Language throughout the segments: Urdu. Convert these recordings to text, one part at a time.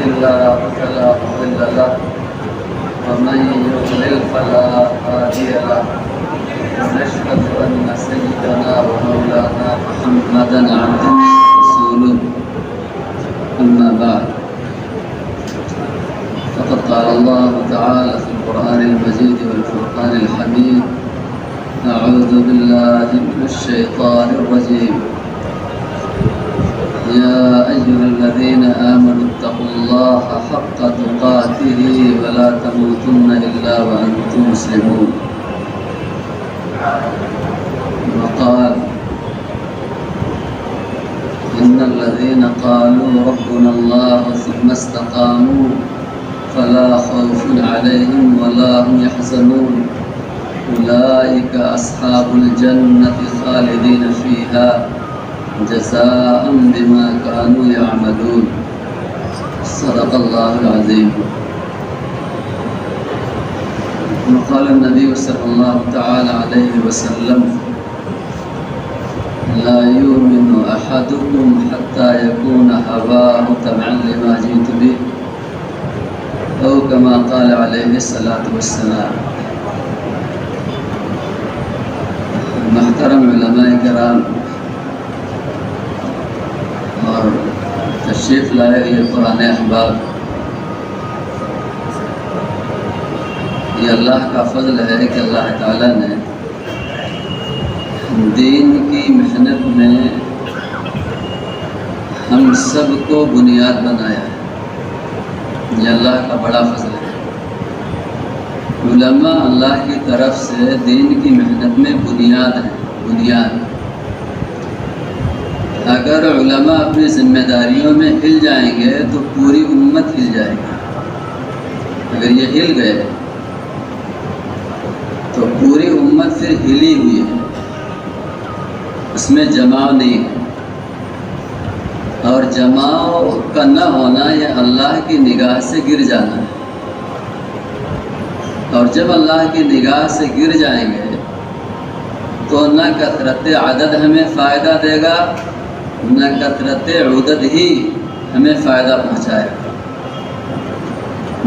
الله فلا مضل له ومن يضلل فلا هادي له ونشهد أن سيدنا ومولانا محمدا عبده ورسوله أما بعد فقد قال الله تعالى في القرآن المجيد والفرقان الحميد أعوذ بالله من الشيطان الرجيم يا أيها الذين آمنوا اتقوا الله حق تقاته ولا تموتن إلا وأنتم مسلمون وقال إن الذين قالوا ربنا الله ثم استقاموا فلا خوف عليهم ولا هم يحزنون أولئك أصحاب الجنة خالدين فيها جزاء بما كانوا يعملون صدق الله العظيم. وقال النبي صلى الله تعالى عليه وسلم لا يؤمن أحدكم حتى يكون هواه تبعا لما جئت به أو كما قال عليه الصلاة والسلام. محترم علماء کرام اور تشریف لائے یہ پرانے احباب، یہ اللہ کا فضل ہے کہ اللہ تعالیٰ نے دین کی محنت میں ہم سب کو بنیاد بنایا ہے. یہ اللہ کا بڑا فضل ہے. علماء اللہ کی طرف سے دین کی محنت میں بنیاد ہے. بنیاد اگر علماء اپنی ذمہ داریوں میں ہل جائیں گے تو پوری امت ہل جائے گی. اگر یہ ہل گئے تو پوری امت پھر ہلی ہوئی ہے، اس میں جماع نہیں ہے. اور جماع کا نہ ہونا یہ اللہ کی نگاہ سے گر جانا ہے. اور جب اللہ کی نگاہ سے گر جائیں گے تو نہ کثرت عدد ہمیں فائدہ دے گا، نہ کثرت عدد ہی ہمیں فائدہ پہنچائے گا.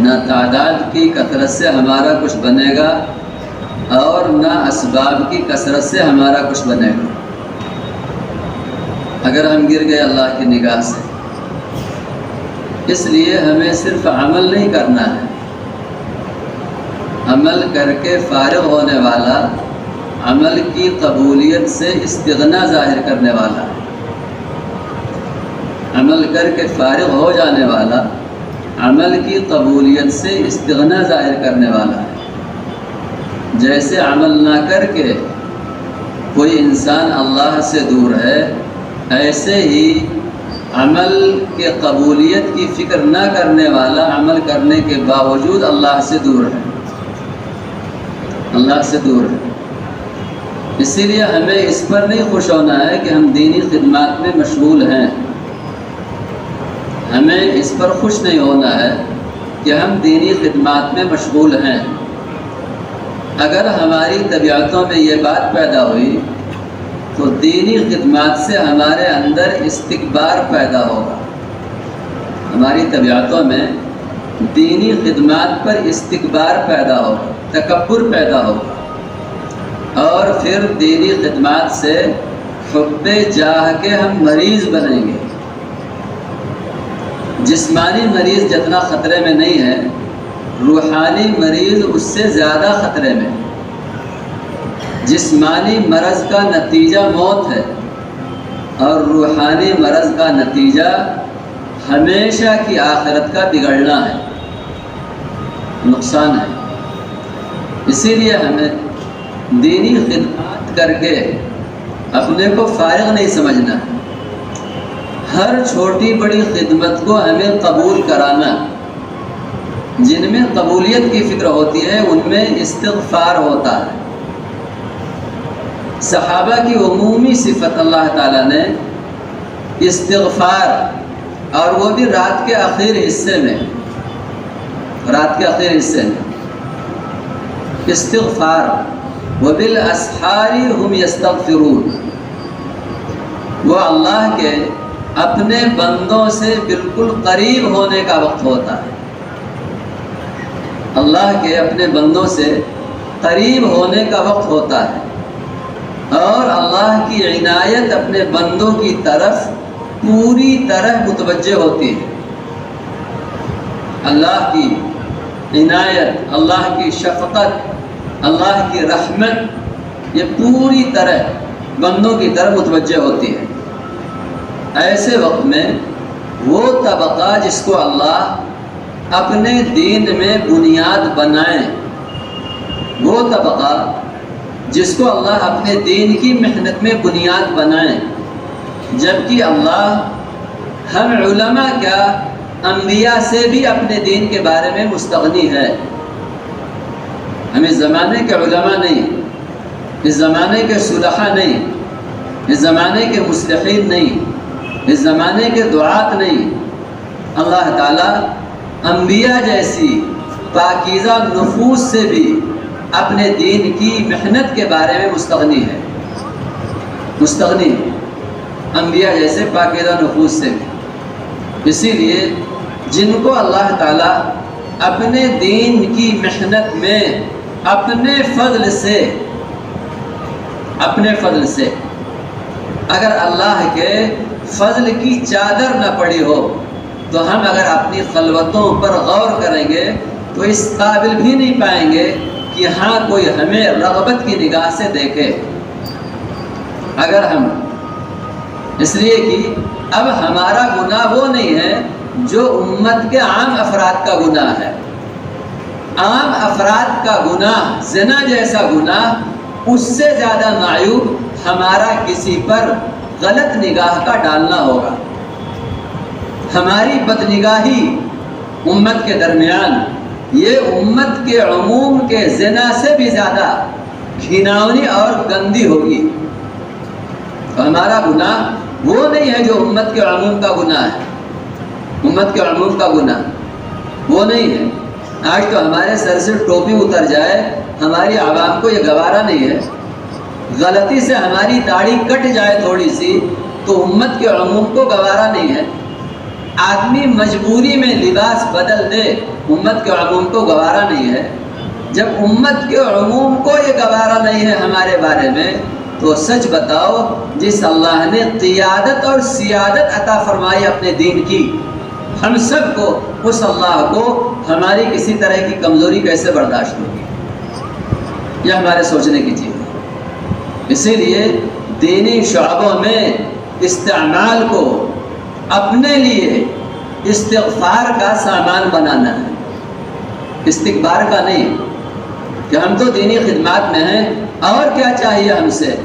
نہ تعداد کی کثرت سے ہمارا کچھ بنے گا اور نہ اسباب کی کثرت سے ہمارا کچھ بنے گا. اگر ہم گر گئے اللہ کی نگاہ سے. اس لیے ہمیں صرف عمل نہیں کرنا ہے، عمل کر کے فارغ ہونے والا عمل کی قبولیت سے استغنا ظاہر کرنے والا ہے. عمل کر کے فارغ ہو جانے والا عمل کی قبولیت سے استغنا ظاہر کرنے والا ہے. جیسے عمل نہ کر کے کوئی انسان اللہ سے دور ہے، ایسے ہی عمل کے قبولیت کی فکر نہ کرنے والا عمل کرنے کے باوجود اللہ سے دور ہے. اللہ سے دور ہے. اسی لیے ہمیں اس پر نہیں خوش ہونا ہے کہ ہم دینی خدمات میں مشغول ہیں. ہمیں اس پر خوش نہیں ہونا ہے کہ ہم دینی خدمات میں مشغول ہیں. اگر ہماری طبیعتوں میں یہ بات پیدا ہوئی تو دینی خدمات سے ہمارے اندر استکبار پیدا ہوگا. ہماری طبیعتوں میں دینی خدمات پر استکبار پیدا ہوگا، تکبر پیدا ہوگا، اور پھر دینی خدمات سے حب جاہ کے ہم مریض بنیں گے. جسمانی مریض جتنا خطرے میں نہیں ہے، روحانی مریض اس سے زیادہ خطرے میں. جسمانی مرض کا نتیجہ موت ہے اور روحانی مرض کا نتیجہ ہمیشہ کی آخرت کا بگڑنا ہے، نقصان ہے. اسی لیے ہمیں دینی خدمات کر کے اپنے کو فارغ نہیں سمجھنا. ہر چھوٹی بڑی خدمت کو ہمیں قبول کرانا. جن میں قبولیت کی فکر ہوتی ہے ان میں استغفار ہوتا ہے. صحابہ کی عمومی صفت اللہ تعالیٰ نے استغفار، اور وہ بھی رات کے آخر حصے میں، استغفار. وَبِالْأَسْحَارِ هُمْ يَسْتَغْفِرُونَ. وہ اللہ کے اپنے بندوں سے بالکل قریب ہونے کا وقت ہوتا ہے۔ اللہ کے اپنے بندوں سے قریب ہونے کا وقت ہوتا ہے، اور اللہ کی عنایت اپنے بندوں کی طرف پوری طرح متوجہ ہوتی ہے۔ اللہ کی عنایت، اللہ کی شفقت، اللہ کی رحمت یہ پوری طرح بندوں کی طرف متوجہ ہوتی ہے۔ ایسے وقت میں وہ طبقہ جس کو اللہ اپنے دین میں بنیاد بنائیں، وہ طبقہ جس کو اللہ اپنے دین کی محنت میں بنیاد بنائیں، جبکہ اللہ ہم علماء کیا انبیاء سے بھی اپنے دین کے بارے میں مستغنی ہے۔ ہم اس زمانے کے علماء نہیں، اس زمانے کے صلحاء نہیں، اس زمانے کے مصلحین نہیں، اس زمانے کے دعات نہیں۔ اللہ تعالیٰ انبیاء جیسی پاکیزہ نفوس سے بھی اپنے دین کی محنت کے بارے میں مستغنی ہے، مستغنی ہے انبیاء جیسے پاکیزہ نفوس سے بھی۔ اسی لیے جن کو اللہ تعالیٰ اپنے دین کی محنت میں اپنے فضل سے اگر اللہ کے فضل کی چادر نہ پڑی ہو تو ہم اگر اپنی خلوتوں پر غور کریں گے تو اس قابل بھی نہیں پائیں گے کہ ہاں کوئی ہمیں رغبت کی نگاہ سے دیکھے۔ اگر ہم اس لیے کہ اب ہمارا گناہ وہ نہیں ہے جو امت کے عام افراد کا گناہ ہے۔ عام افراد کا گناہ، زنا جیسا گناہ، اس سے زیادہ معیوب ہمارا کسی پر غلط نگاہ کا ڈالنا ہوگا۔ ہماری بدنگاہی امت کے درمیان یہ امت کے عموم کے زنا سے بھی زیادہ گھناؤنی اور گندی ہوگی۔ تو ہمارا گناہ وہ نہیں ہے جو امت کے عموم کا گناہ ہے، امت کے عموم کا گناہ وہ نہیں ہے۔ آج تو ہمارے سر سے ٹوپی اتر جائے، ہماری عوام کو یہ گوارا نہیں ہے۔ غلطی سے ہماری داڑھی کٹ جائے تھوڑی سی تو امت کے عموم کو گوارا نہیں ہے۔ آدمی مجبوری میں لباس بدل دے، امت کے عموم کو گوارا نہیں ہے۔ جب امت کے عموم کو یہ گوارا نہیں ہے ہمارے بارے میں، تو سچ بتاؤ جس اللہ نے قیادت اور سیادت عطا فرمائی اپنے دین کی، ہم سب کو اس اللہ کو ہماری کسی طرح کی کمزوری کیسے برداشت ہوگی؟ یہ ہمارے سوچنے کی چیز ہے۔ اسی لیے دینی شعبوں میں استعمال کو اپنے لیے استغفار کا سامان بنانا ہے، استکبار کا نہیں کہ ہم تو دینی خدمات میں ہیں اور کیا چاہیے ہم سے،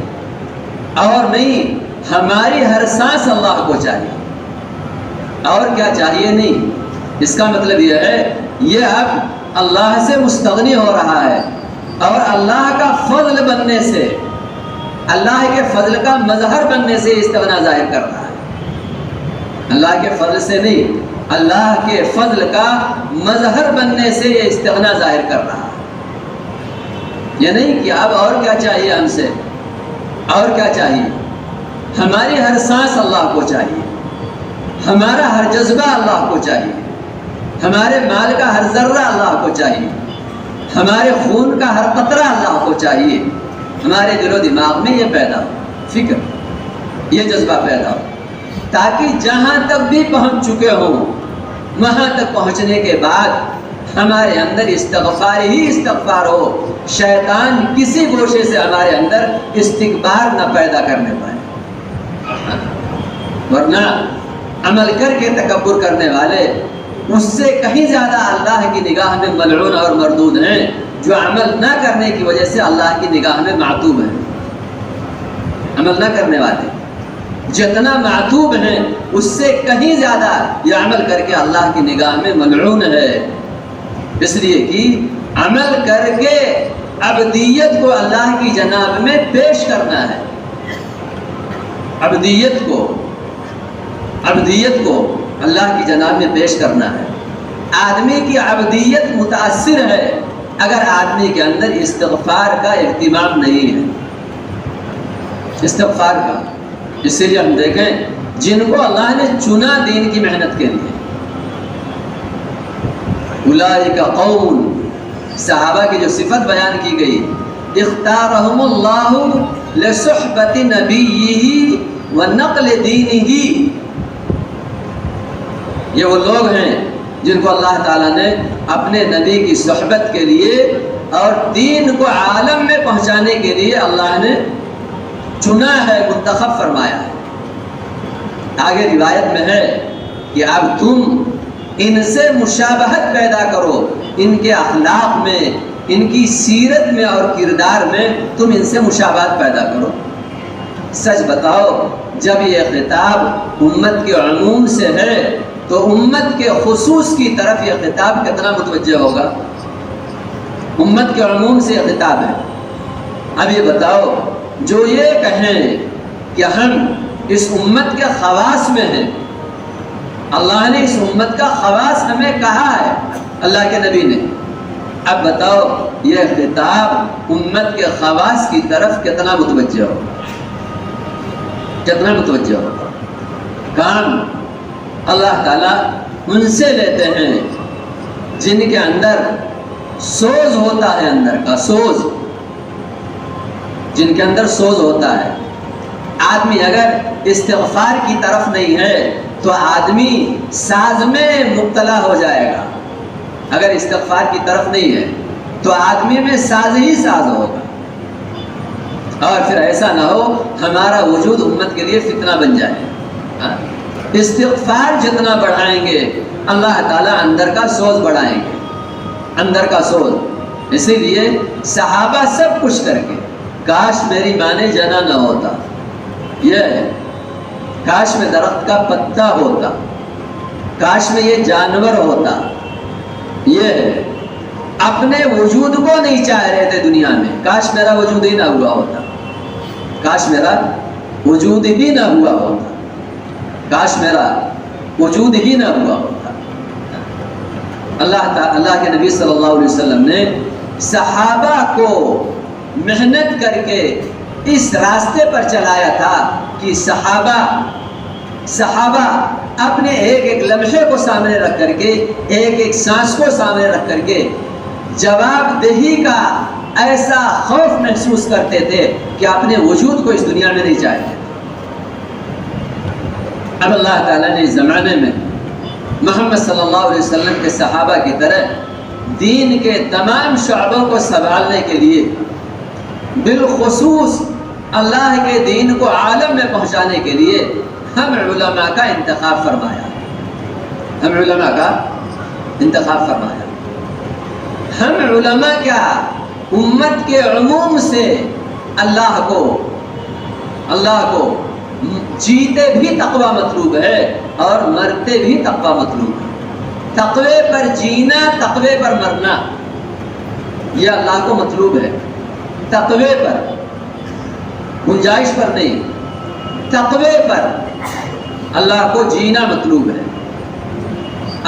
اور نہیں ہماری ہر سانس اللہ کو چاہیے اور کیا چاہیے نہیں۔ اس کا مطلب یہ ہے یہ اب اللہ سے مستغنی ہو رہا ہے اور اللہ کا فضل بننے سے، اللہ کے فضل کا مظہر بننے سے استغنا ظاہر کر رہا ہے۔ اللہ کے فضل سے نہیں، اللہ کے فضل کا مظہر بننے سے یہ استغنا ظاہر کر رہا ہے۔ یہ نہیں کہ اب اور کیا چاہیے ہم سے، اور کیا چاہیے۔ ہماری ہر سانس اللہ کو چاہیے، ہمارا ہر جذبہ اللہ کو چاہیے، ہمارے مال کا ہر ذرہ اللہ کو چاہیے، ہمارے خون کا ہر قطرہ اللہ کو چاہیے۔ ہمارے دل و دماغ میں یہ پیدا ہو، فکر، یہ جذبہ پیدا ہو، تاکہ جہاں تک بھی پہنچ چکے ہوں وہاں تک پہنچنے کے بعد ہمارے اندر استغفار ہی استغفار ہو، شیطان کسی گوشے سے ہمارے اندر استکبار نہ پیدا کرنے پائے۔ ورنہ عمل کر کے تکبر کرنے والے اس سے کہیں زیادہ اللہ کی نگاہ میں ملعون اور مردود ہیں جو عمل نہ کرنے کی وجہ سے اللہ کی نگاہ میں معتوب ہیں۔ عمل نہ کرنے والے جتنا معتوب ہیں اس سے کہیں زیادہ یہ عمل کر کے اللہ کی نگاہ میں ملعون ہے۔ اس لیے کہ عمل کر کے عبدیت کو اللہ کی جناب میں پیش کرنا ہے، عبدیت کو اللہ کی جناب میں پیش کرنا ہے۔ آدمی کی عبدیت متاثر ہے اگر آدمی کے اندر استغفار کا اہتمام نہیں ہے، استغفار کا۔ اسی لیے ہم دیکھیں جن کو اللہ نے چنا دین کی محنت کے لیے. اولئک قوم، صحابہ کی جو صفت بیان کی گئی، اختارہم اللہ لصحبت نبیہ ونقل دینہ، یہ وہ لوگ ہیں جن کو اللہ تعالیٰ نے اپنے نبی کی صحبت کے لیے اور دین کو عالم میں پہنچانے کے لیے اللہ نے چنا ہے، منتخب فرمایا ہے. آگے روایت میں ہے کہ اب تم ان سے مشابہت پیدا کرو، ان کے اخلاق میں، ان کی سیرت میں اور کردار میں تم ان سے مشابہت پیدا کرو. سچ بتاؤ، جب یہ خطاب امت کے عموم سے ہے تو امت کے خصوص کی طرف یہ خطاب کتنا متوجہ ہوگا؟ امت کے عموم سے یہ خطاب ہے. اب یہ بتاؤ، جو یہ کہیں کہ ہم اس امت کے خواص میں ہیں، اللہ نے اس امت کا خواص ہمیں کہا ہے اللہ کے نبی نے، اب بتاؤ یہ خطاب امت کے خواص کی طرف کتنا متوجہ ہوگا؟ کتنا متوجہ ہوگا؟ کام اللہ تعالیٰ ان سے لیتے ہیں جن کے اندر سوز ہوتا ہے، اندر کا سوز، جن کے اندر سوز ہوتا ہے. آدمی اگر استغفار کی طرف نہیں ہے تو آدمی ساز میں مبتلا ہو جائے گا. اگر استغفار کی طرف نہیں ہے تو آدمی میں ساز ہی ساز ہوگا، اور پھر ایسا نہ ہو ہمارا وجود امت کے لیے فتنہ بن جائے. استغفار جتنا بڑھائیں گے اللہ تعالیٰ اندر کا سوز بڑھائیں گے، اندر کا سوز. اسی لیے صحابہ سب کچھ کر کے کاش میری ماں نے جنا نہ ہوتا، یہ ہے، کاش میں درخت کا پتا ہوتا، کاش میں یہ جانور ہوتا، یہ ہے. اپنے وجود کو نہیں چاہ رہے تھے دنیا میں، کاش میرا وجود ہی نہ ہوا ہوتا، کاش میرا وجود ہی نہ ہوا ہوتا، کاش میرا وجود ہی نہ ہوا ہوتا. اللہ کے نبی صلی اللہ علیہ وسلم نے صحابہ کو محنت کر کے اس راستے پر چلایا تھا کہ صحابہ اپنے ایک ایک لمحے کو سامنے رکھ کر کے، ایک ایک سانس کو سامنے رکھ کر کے جواب دہی کا ایسا خوف محسوس کرتے تھے کہ اپنے وجود کو اس دنیا میں نہیں چاہتے. اب اللہ تعالیٰ نے اس زمانے میں محمد صلی اللہ علیہ وسلم کے صحابہ کی طرح دین کے تمام شعبوں کو سنبھالنے کے لیے، بالخصوص اللہ کے دین کو عالم میں پہنچانے کے لیے ہم علماء کا انتخاب فرمایا. ہم علماء کا انتخاب فرمایا. ہم علماء کیا، امت کے عموم سے اللہ کو جیتے بھی تقوی مطلوب ہے اور مرتے بھی تقوی مطلوب ہے. تقوی پر جینا، تقوی پر مرنا، یہ اللہ کو مطلوب ہے. تقوی پر، گنجائش پر نہیں، تقوی پر اللہ کو جینا مطلوب ہے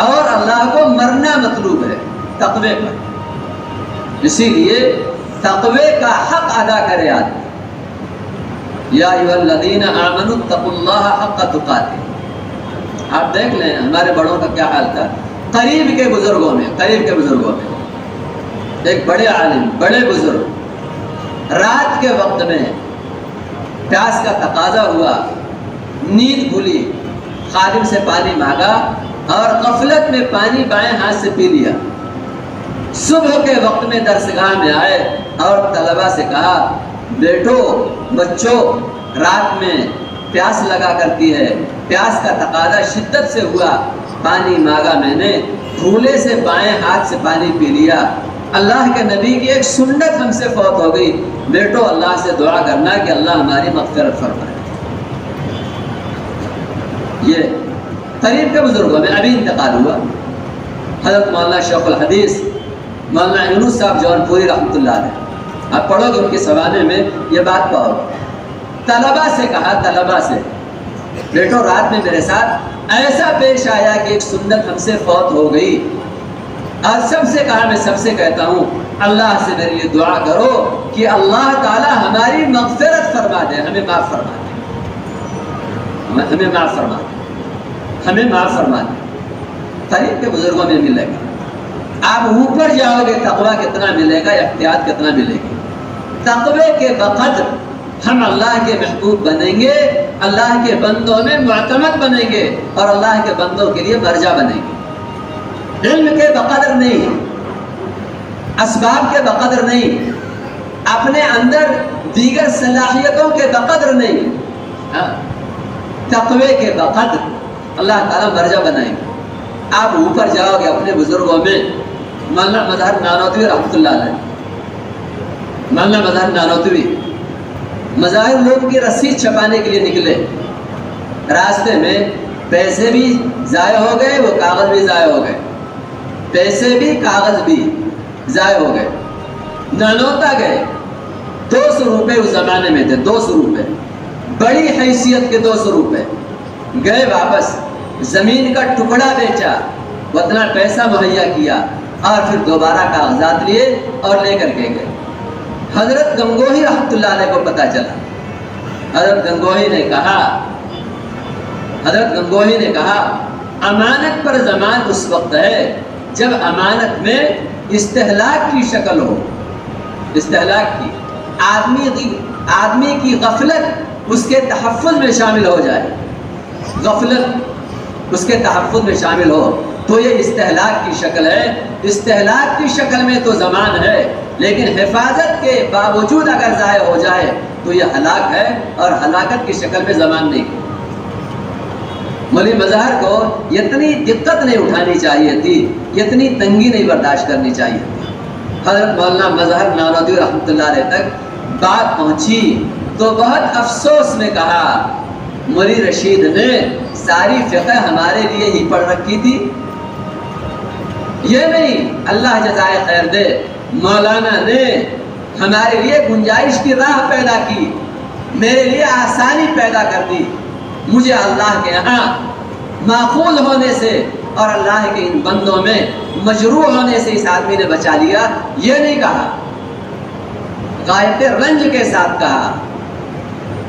اور اللہ کو مرنا مطلوب ہے، تقوی پر. اسی لیے تقوی کا حق ادا کرے آدمی. یا ایھا الذین آمنوا اتقوا اللہ حق تقاتہ. آپ دیکھ لیں ہمارے بڑوں کا کیا حال تھا. قریب کے بزرگوں میں ایک بڑے عالم، بڑے بزرگ، رات کے وقت میں پیاس کا تقاضا ہوا، نیند کھلی، خادم سے پانی مانگا اور غفلت میں پانی بائیں ہاتھ سے پی لیا. صبح کے وقت میں درسگاہ میں آئے اور طلبہ سے کہا، بیٹو، بچوں، رات میں پیاس لگا کرتی ہے، پیاس کا تقاضا شدت سے ہوا، پانی مانگا میں نے، بھولے سے بائیں ہاتھ سے پانی پی لیا. اللہ کے نبی کی ایک سنت ہم سے فوت ہو گئی، بیٹو اللہ سے دعا کرنا کہ اللہ ہماری مغفرت فرمائے. یہ قریب کے بزرگوں میں ابھی انتقال ہوا. حضرت مولانا شیخ الحدیث مولانا یونس صاحب جون پوری رحمۃ اللہ علیہ، آپ پڑھو گے ان کے سوانے میں یہ بات پاؤ. طلبہ سے کہا، طلبہ سے، بیٹو رات میں میرے ساتھ ایسا پیش آیا کہ ایک سنت ہم سے فوت ہو گئی، اور سب سے کہا، میں سب سے کہتا ہوں اللہ سے میرے لیے دعا کرو کہ اللہ تعالی ہماری مغفرت فرما دے، ہمیں معاف فرما دے. ہمیں معاف فرما دے، ہمیں معاف فرما دے۔ قریب کے بزرگوں میں ملے گا، آپ اوپر جاؤ گے تقویٰ کتنا ملے گا، احتیاط کتنا ملے گی۔ تقوی کے بقدر ہم اللہ کے محبوب بنیں گے، اللہ کے بندوں میں معتمد بنیں گے اور اللہ کے بندوں کے لیے مرجع بنیں گے۔ علم کے بقدر نہیں، اسباب کے بقدر نہیں، اپنے اندر دیگر صلاحیتوں کے بقدر نہیں، تقوی کے بقدر اللہ تعالیٰ مرجع بنائیں گے۔ آپ اوپر جاؤ گے اپنے بزرگوں میں، مولانا مظہر نانوتوی رحمۃ اللہ علیہ، مولانا مظہر نانوتوی مظاہر لوگ کی رسید چھپانے کے لیے نکلے، راستے میں پیسے بھی ضائع ہو گئے، وہ کاغذ بھی ضائع ہو گئے، پیسے بھی کاغذ بھی ضائع ہو گئے۔ نانوتا گئے، 200 روپے اس زمانے میں تھے، 200 روپے بڑی حیثیت کے 200 روپے۔ گئے واپس، زمین کا ٹکڑا بیچا، اتنا پیسہ مہیا کیا اور پھر دوبارہ کاغذات لیے اور لے کر کے گئے۔ حضرت گنگوہی رحمۃ اللہ علیہ کو پتہ چلا، حضرت گنگوہی نے کہا امانت پر زمان اس وقت ہے جب امانت میں استہلاک کی شکل ہو، استہلاک کی، آدمی کی غفلت اس کے تحفظ میں شامل ہو جائے، غفلت اس کے تحفظ میں شامل ہو تو یہ استہلاک کی شکل ہے۔ استہلاک کی شکل میں تو زمان ہے، لیکن حفاظت کے باوجود اگر ضائع ہو جائے تو یہ ہلاک ہے، اور ہلاکت کی شکل میں زمان نہیں۔ مولوی مظہر کو اتنی دقت نہیں اٹھانی چاہیے تھی، اتنی تنگی نہیں برداشت کرنی چاہیے تھی۔ حضرت مولانا مظہر نانوتوی رحمۃ اللہ علیہ تک بات پہنچی تو بہت افسوس میں کہا مولوی رشید نے ساری فقہ ہمارے لیے ہی پڑھ رکھی تھی، یہ نہیں، اللہ جزائے خیر دے، مولانا نے ہمارے لیے گنجائش کی راہ پیدا کی، میرے لیے آسانی پیدا کر دی، مجھے اللہ کے یہاں ماخوذ ہونے سے اور اللہ کے ان بندوں میں مجروح ہونے سے اس آدمی نے بچا لیا۔ یہ نہیں کہا، غایت رنج کے ساتھ کہا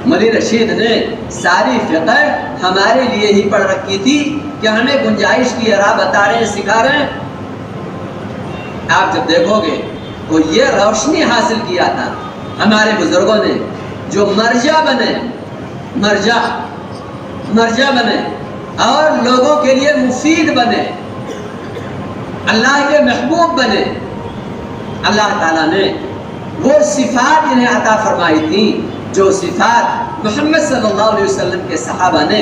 مولوی رشید نے ساری فقہ ہمارے لیے ہی پڑھ رکھی تھی کہ ہمیں گنجائش کی راہ بتا رہے ہیں، سکھا رہے ہیں۔ آپ جب دیکھو گے تو یہ روشنی حاصل کیا تھا ہمارے بزرگوں نے، جو مرجع بنے اور لوگوں کے لیے مفید بنے، اللہ کے محبوب بنے۔ اللہ تعالیٰ نے وہ صفات انہیں عطا فرمائی تھی جو صفات محمد صلی اللہ علیہ وسلم کے صحابہ نے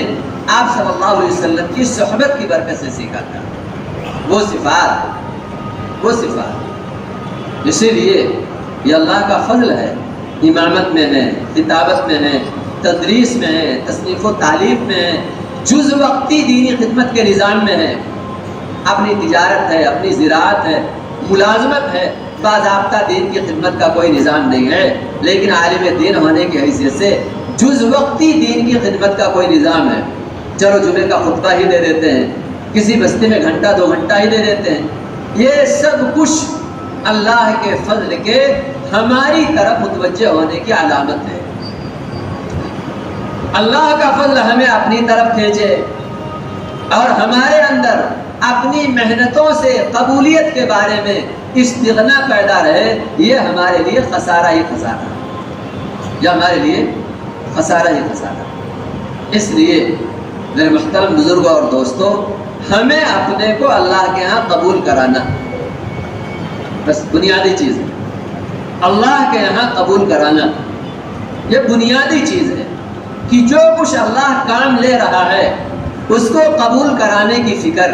آپ صلی اللہ علیہ وسلم کی صحبت کی برکت سے سیکھا تھا۔ وہ صفات اسی لیے یہ اللہ کا فضل ہے، امامت میں ہے، کتابت میں ہے، تدریس میں ہے، تصنیف و تعلیف میں ہے، جز وقتی دینی خدمت کے نظام میں ہے۔ اپنی تجارت ہے، اپنی زراعت ہے، ملازمت ہے، باضابطہ دین کی خدمت کا کوئی نظام نہیں ہے، لیکن عالم دین ہونے کی حیثیت سے جز وقتی دین کی خدمت کا کوئی نظام ہے۔ چلو جمعے کا خطبہ ہی دے دیتے ہیں، کسی بستی میں گھنٹہ 2 گھنٹہ ہی دے دیتے ہیں۔ یہ سب کچھ اللہ کے فضل کے ہماری طرف متوجہ ہونے کی علامت ہے۔ اللہ کا فضل ہمیں اپنی طرف کھینچے اور ہمارے اندر اپنی محنتوں سے قبولیت کے بارے میں استغنا پیدا رہے، یہ ہمارے لیے خسارہ ہی خسارہ، یہ ہمارے لیے خسارہ ہی خسارہ۔ اس لیے میرے محترم بزرگوں اور دوستوں، ہمیں اپنے کو اللہ کے ہاں قبول کرانا، بس بنیادی چیز ہے۔ اللہ کے یہاں قبول کرانا یہ بنیادی چیز ہے کہ جو کچھ اللہ کام لے رہا ہے اس کو قبول کرانے کی فکر،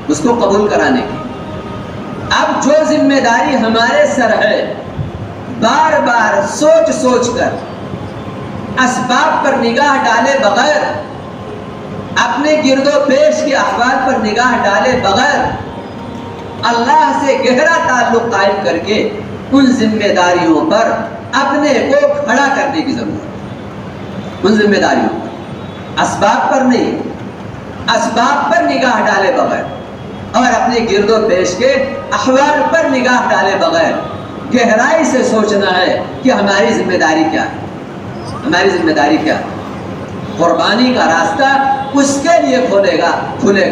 اس کو قبول کرانے کی۔ اب جو ذمہ داری ہمارے سر ہے، بار بار سوچ سوچ کر، اسباب پر نگاہ ڈالے بغیر، اپنے گرد و پیش کے احوال پر نگاہ ڈالے بغیر، اللہ سے گہرا تعلق قائم کر کے ان ذمہ داریوں پر اپنے کو کھڑا کرنے کی ضرورت ہے۔ ان ذمہ داریوں پر، اسباب پر نہیں، اسباب پر نگاہ ڈالے بغیر اور اپنے گرد و پیش کے احوال پر نگاہ ڈالے بغیر گہرائی سے سوچنا ہے کہ ہماری ذمہ داری کیا ہے، ہماری ذمہ داری کیا ہے۔ قربانی کا راستہ اس کے لیے کھلے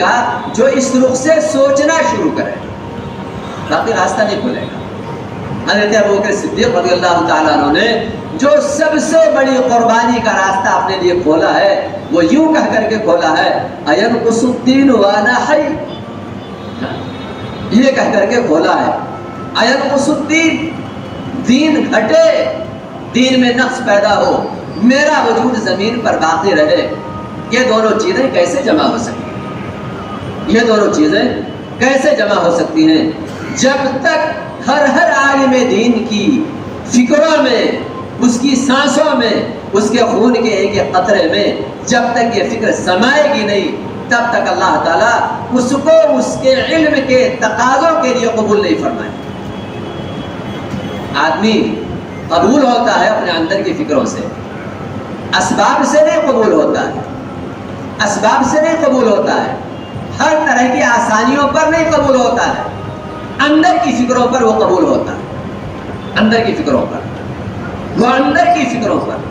گا جو اس رخ سے سوچنا شروع کرے، باقی راستہ نہیں کھلے گا۔ حضرت ابوبکر صدیق رضی اللہ تعالیٰ عنہ نے جو سب سے بڑی قربانی کا راستہ اپنے لیے کھولا ہے وہ یوں کہہ کر کے کھولا ہے اَيَنْقُصُ الدِّينُ وَأَنَا حَيٌّ، یہ کہہ کر کے کھولا ہے اَيَنْقُصُ الدِّينُ، دین گھٹے، دین میں نقص پیدا ہو، میرا وجود زمین پر باقی رہے، یہ دونوں چیزیں کیسے جمع ہو سکتی ہیں؟ یہ دونوں چیزیں کیسے جمع ہو سکتی ہیں؟ جب تک ہر عالم دین کی فکروں میں، اس کی سانسوں میں، اس کے خون کے ایک ایک قطرے میں جب تک یہ فکر سمائے گی نہیں، تب تک اللہ تعالیٰ اس کو اس کے علم کے تقاضوں کے لیے قبول نہیں فرمائے۔ آدمی قبول ہوتا ہے اپنے اندر کی فکروں سے، اسباب سے نہیں قبول ہوتا ہے، اسباب سے نہیں قبول ہوتا ہے، ہر طرح کی آسانیوں پر نہیں قبول ہوتا ہے، اندر کی فکروں پر وہ قبول ہوتا ہے، اندر کی فکروں پر، وہ اندر کی فکروں پر